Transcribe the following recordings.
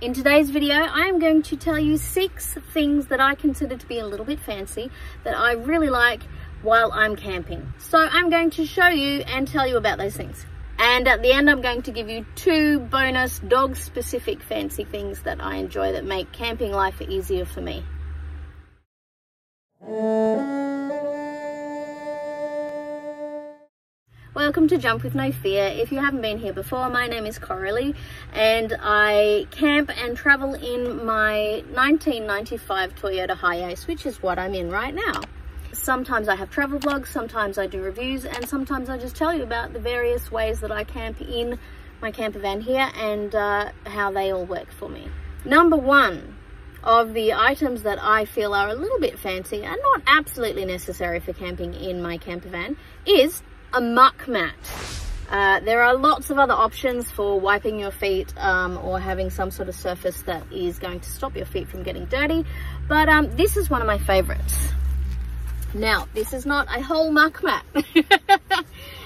In today's video, I am going to tell you 6 things that I consider to be a little bit fancy that I really like while I'm camping. So I'm going to show you and tell you about those things. And at the end, I'm going to give you 2 bonus dog-specific fancy things that I enjoy that make camping life easier for me. Welcome to Jump With No Fear. If you haven't been here before, my name is Coralie and I camp and travel in my 1995 Toyota Hiace, which is what I'm in right now. Sometimes I have travel vlogs, sometimes I do reviews, and sometimes I just tell you about the various ways that I camp in my camper van here and how they all work for me. Number 1 of the items that I feel are a little bit fancy and not absolutely necessary for camping in my camper van is a muck mat. There are lots of other options for wiping your feet or having some sort of surface that is going to stop your feet from getting dirty, but this is one of my favorites. Now, this is not a whole muck mat.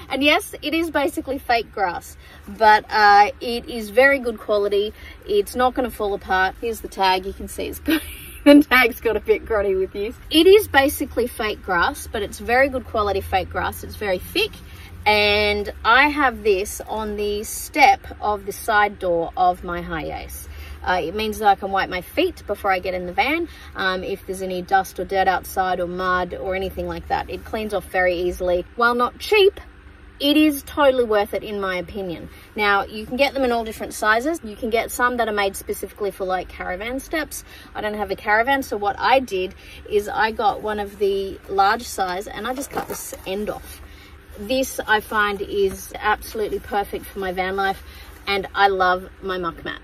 And yes, it is basically fake grass, but it is very good quality. It's not going to fall apart. Here's the tag. You can see it's good. The tag's got a bit grotty with use. It is basically fake grass, but it's very good quality fake grass. It's very thick, and I have this on the step of the side door of my Hiace. It means that I can wipe my feet before I get in the van. If there's any dust or dirt outside or mud or anything like that, it cleans off very easily. While not cheap, it is totally worth it in my opinion. Now, you can get them in all different sizes. You can get some that are made specifically for like caravan steps. I don't have a caravan, so what I did is I got one of the large size and I just cut this end off. This I find is absolutely perfect for my van life, and I love my muck mat.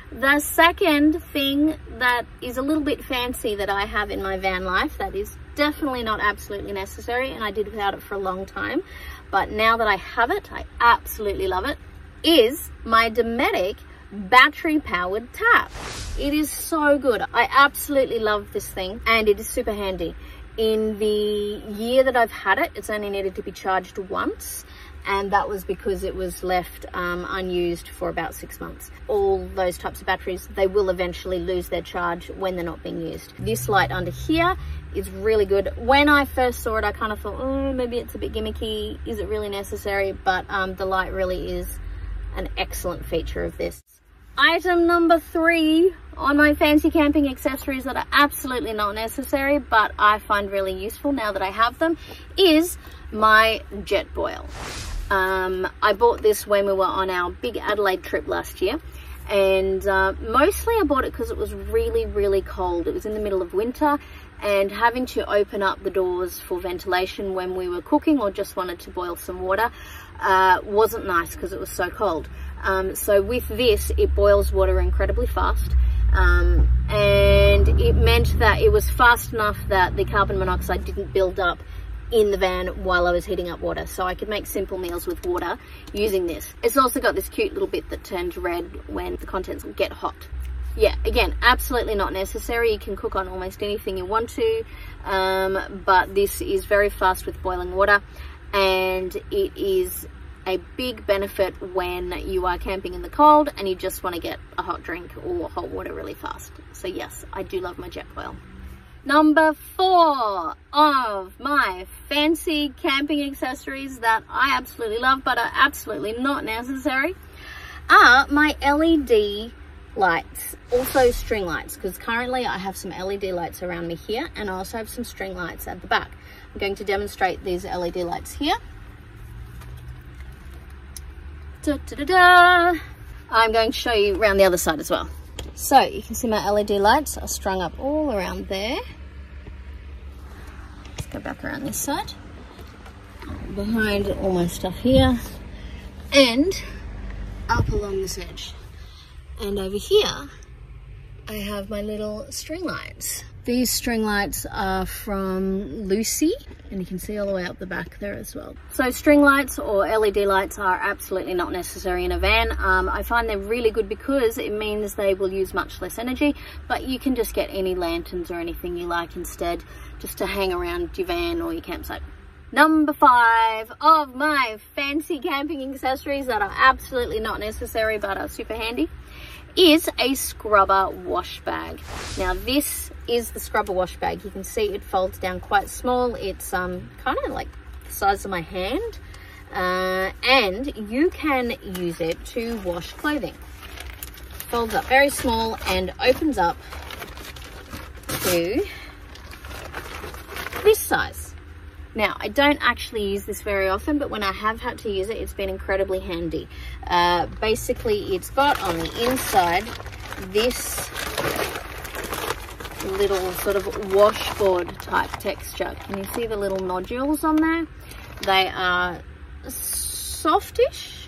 The second thing that is a little bit fancy that I have in my van life that is definitely not absolutely necessary, and I did without it for a long time, but now that I have it, I absolutely love it, is my Dometic battery powered tap. It is so good. I absolutely love this thing, and it is super handy. In the year that I've had it, it's only needed to be charged once, and that was because it was left unused for about 6 months. All those types of batteries, they will eventually lose their charge when they're not being used. This light under here is really good. When I first saw it, I kind of thought, oh, maybe it's a bit gimmicky. Is it really necessary? But the light really is an excellent feature of this. Item number 3 on my fancy camping accessories that are absolutely not necessary, but I find really useful now that I have them, is my Jetboil. I bought this when we were on our big Adelaide trip last year, and mostly I bought it because it was really, really cold. It was in the middle of winter, and having to open up the doors for ventilation when we were cooking or just wanted to boil some water wasn't nice because it was so cold. So with this, it boils water incredibly fast, and it meant that it was fast enough that the carbon monoxide didn't build up in the van while I was heating up water, so I could make simple meals with water using this. It's also got this cute little bit that turns red when the contents get hot. Yeah, again, absolutely not necessary. You can cook on almost anything you want to, but this is very fast with boiling water, and it is a big benefit when you are camping in the cold and you just want to get a hot drink or hot water really fast. So yes, I do love my Jetboil. Number 4 of my fancy camping accessories that I absolutely love but are absolutely not necessary are my LED lights, also string lights, because currently I have some LED lights around me here, and I also have some string lights at the back. I'm going to demonstrate these LED lights here. Da-da-da-da. I'm going to show you around the other side as well. So you can see my LED lights are strung up all around there. Let's go back around this side. Behind all my stuff here, and up along this edge. And over here, I have my little string lights. These string lights are from Lucy, and you can see all the way up the back there as well. So string lights or LED lights are absolutely not necessary in a van. I find they're really good because it means they will use much less energy, but you can just get any lanterns or anything you like instead, just to hang around your van or your campsite. Number 5 of my fancy camping accessories that are absolutely not necessary but are super handy is a scrubber wash bag. Now this is the scrubber wash bag. You can see it folds down quite small. It's kind of like the size of my hand, and you can use it to wash clothing. Folds up very small and opens up to this size. Now, I don't actually use this very often, but when I have had to use it, it's been incredibly handy. Basically, it's got on the inside this little sort of washboard type texture. Can you see the little nodules on there? They are softish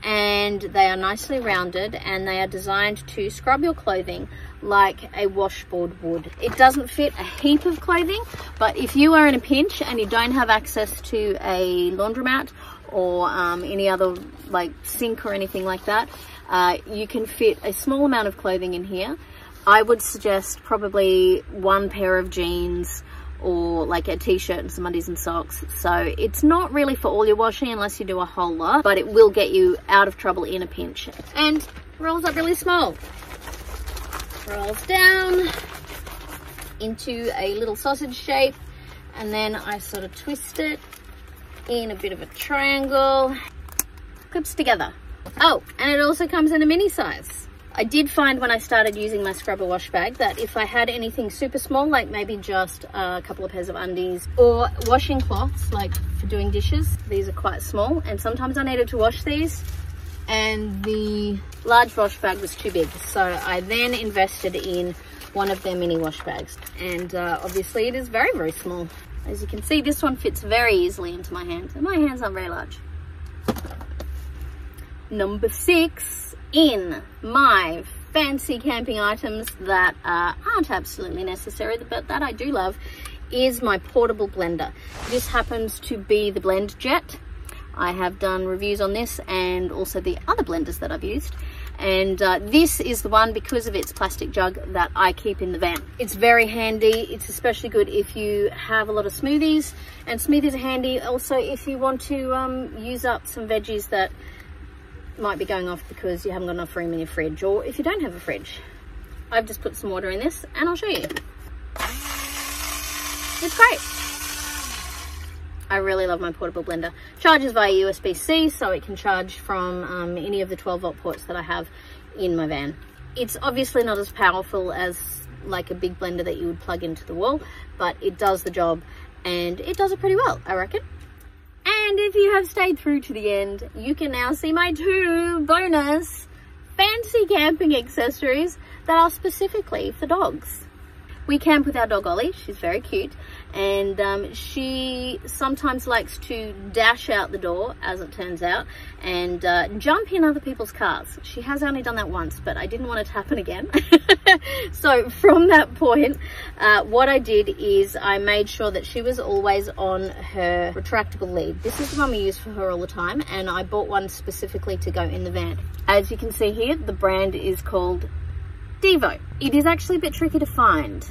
and they are nicely rounded, and they are designed to scrub your clothing like a washboard would. It doesn't fit a heap of clothing, but if you are in a pinch and you don't have access to a laundromat or any other like sink or anything like that, you can fit a small amount of clothing in here. I would suggest probably one pair of jeans or like a t-shirt and some undies and socks. So it's not really for all your washing unless you do a whole lot, but it will get you out of trouble in a pinch. And rolls up really small. Rolls down into a little sausage shape, and then I sort of twist it in a bit of a triangle. Clips together. Oh, and it also comes in a mini size. I did find when I started using my scrubber wash bag that if I had anything super small, like maybe just a couple of pairs of undies or washing cloths, like for doing dishes, these are quite small, and sometimes I needed to wash these, and the large wash bag was too big. So I then invested in one of their mini wash bags, and obviously it is very, very small. As you can see, this one fits very easily into my hands, and my hands aren't very large. Number 6 in my fancy camping items that aren't absolutely necessary, but that I do love, is my portable blender. This happens to be the Blend Jet. I have done reviews on this and also the other blenders that I've used, and this is the one, because of its plastic jug, that I keep in the van. It's very handy. It's especially good if you have a lot of smoothies, and smoothies are handy also if you want to use up some veggies that might be going off because you haven't got enough room in your fridge, or if you don't have a fridge. I've just put some water in this and I'll show you. It's great. I really love my portable blender. Charges via USB-C, so it can charge from any of the 12-volt ports that I have in my van. It's obviously not as powerful as like a big blender that you would plug into the wall, but it does the job, and it does it pretty well, I reckon. And if you have stayed through to the end, you can now see my 2 bonus fancy camping accessories that are specifically for dogs. We camp with our dog Ollie. She's very cute, and she sometimes likes to dash out the door, as it turns out, and jump in other people's cars. She has only done that once, but I didn't want it to happen again. So from that point, what I did is I made sure that she was always on her retractable lead. This is the one we use for her all the time, and I bought one specifically to go in the van. As you can see here, the brand is called Devo. It is actually a bit tricky to find.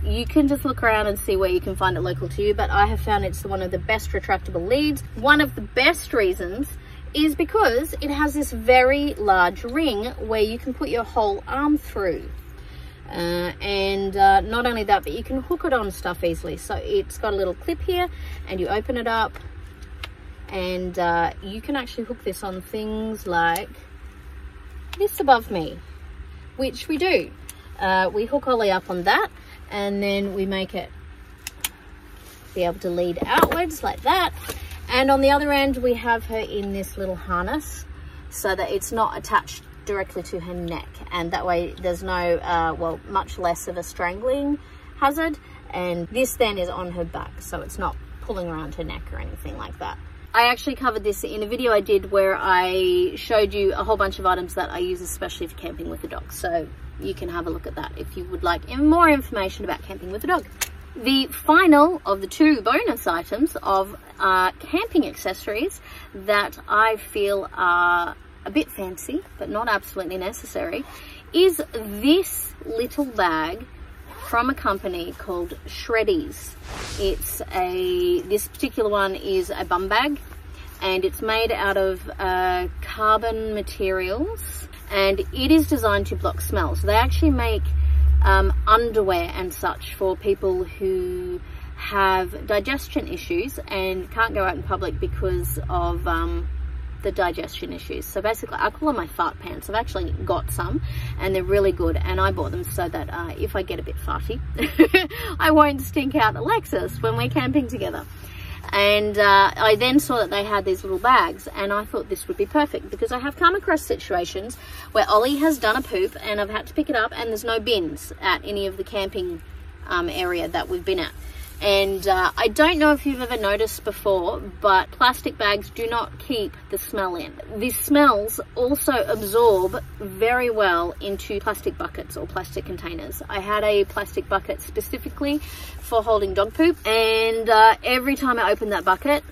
You can just look around and see where you can find it local to you, but I have found it's one of the best retractable leads. One of the best reasons is because it has this very large ring where you can put your whole arm through. And not only that, but you can hook it on stuff easily. So it's got a little clip here, and you open it up, and you can actually hook this on things like this above me, which we do. We hook Ollie up on that, and then we make it be able to lead outwards like that. And on the other end, we have her in this little harness so that it's not attached directly to her neck, and that way there's no well, much less of a strangling hazard. And this then is on her back, so it's not pulling around her neck or anything like that. I actually covered this in a video I did where I showed you a whole bunch of items that I use especially for camping with a dog, so you can have a look at that if you would like more information about camping with a dog. The final of the 2 bonus items of camping accessories that I feel are a bit fancy but not absolutely necessary is this little bag from a company called Shreddies. This particular one is a bum bag, and it's made out of carbon materials, and it is designed to block smell. So they actually make underwear and such for people who have digestion issues and can't go out in public because of the digestion issues. So basically, I call them my fart pants. I've actually got some, and they're really good, and I bought them so that if I get a bit farty, I won't stink out Alexis when we're camping together. And I then saw that they had these little bags, and I thought this would be perfect, because I have come across situations where Ollie has done a poop and I've had to pick it up, and there's no bins at any of the camping area that we've been at. And I don't know if you've ever noticed before, but plastic bags do not keep the smell in. These smells also absorb very well into plastic buckets or plastic containers. I had a plastic bucket specifically for holding dog poop, and every time I opened that bucket,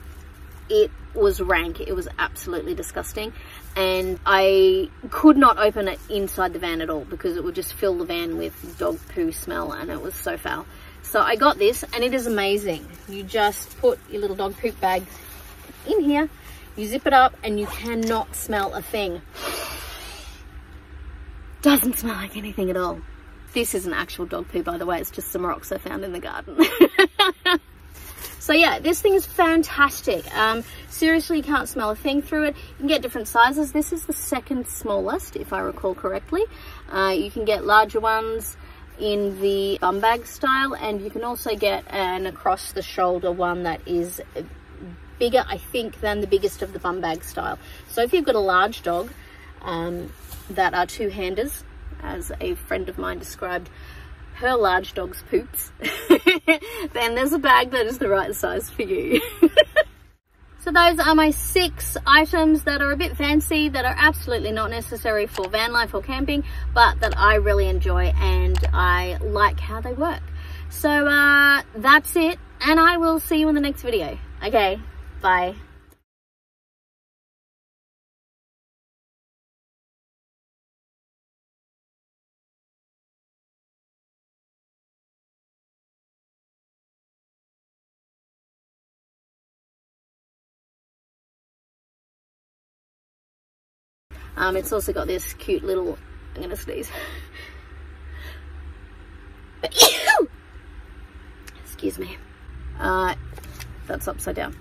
it was rank. It was absolutely disgusting, and I could not open it inside the van at all because it would just fill the van with dog poo smell, and it was so foul. So I got this, and it is amazing. You just put your little dog poop bag in here, you zip it up, and you cannot smell a thing. Doesn't smell like anything at all. This is an actual dog poo, by the way. It's just some rocks I found in the garden. So yeah, this thing is fantastic. Seriously, you can't smell a thing through it. You can get different sizes. This is the second smallest, if I recall correctly. You can get larger ones in the bum bag style, and you can also get an across the shoulder one that is bigger, I think, than the biggest of the bum bag style. So if you've got a large dog that are two-handers, as a friend of mine described her large dog's poops, then there's a bag that is the right size for you. So those are my 6 items that are a bit fancy, that are absolutely not necessary for van life or camping, but that I really enjoy and I like how they work. So that's it, and I will see you in the next video. Okay, bye. It's also got this cute little, I'm gonna sneeze. Excuse me. That's upside down.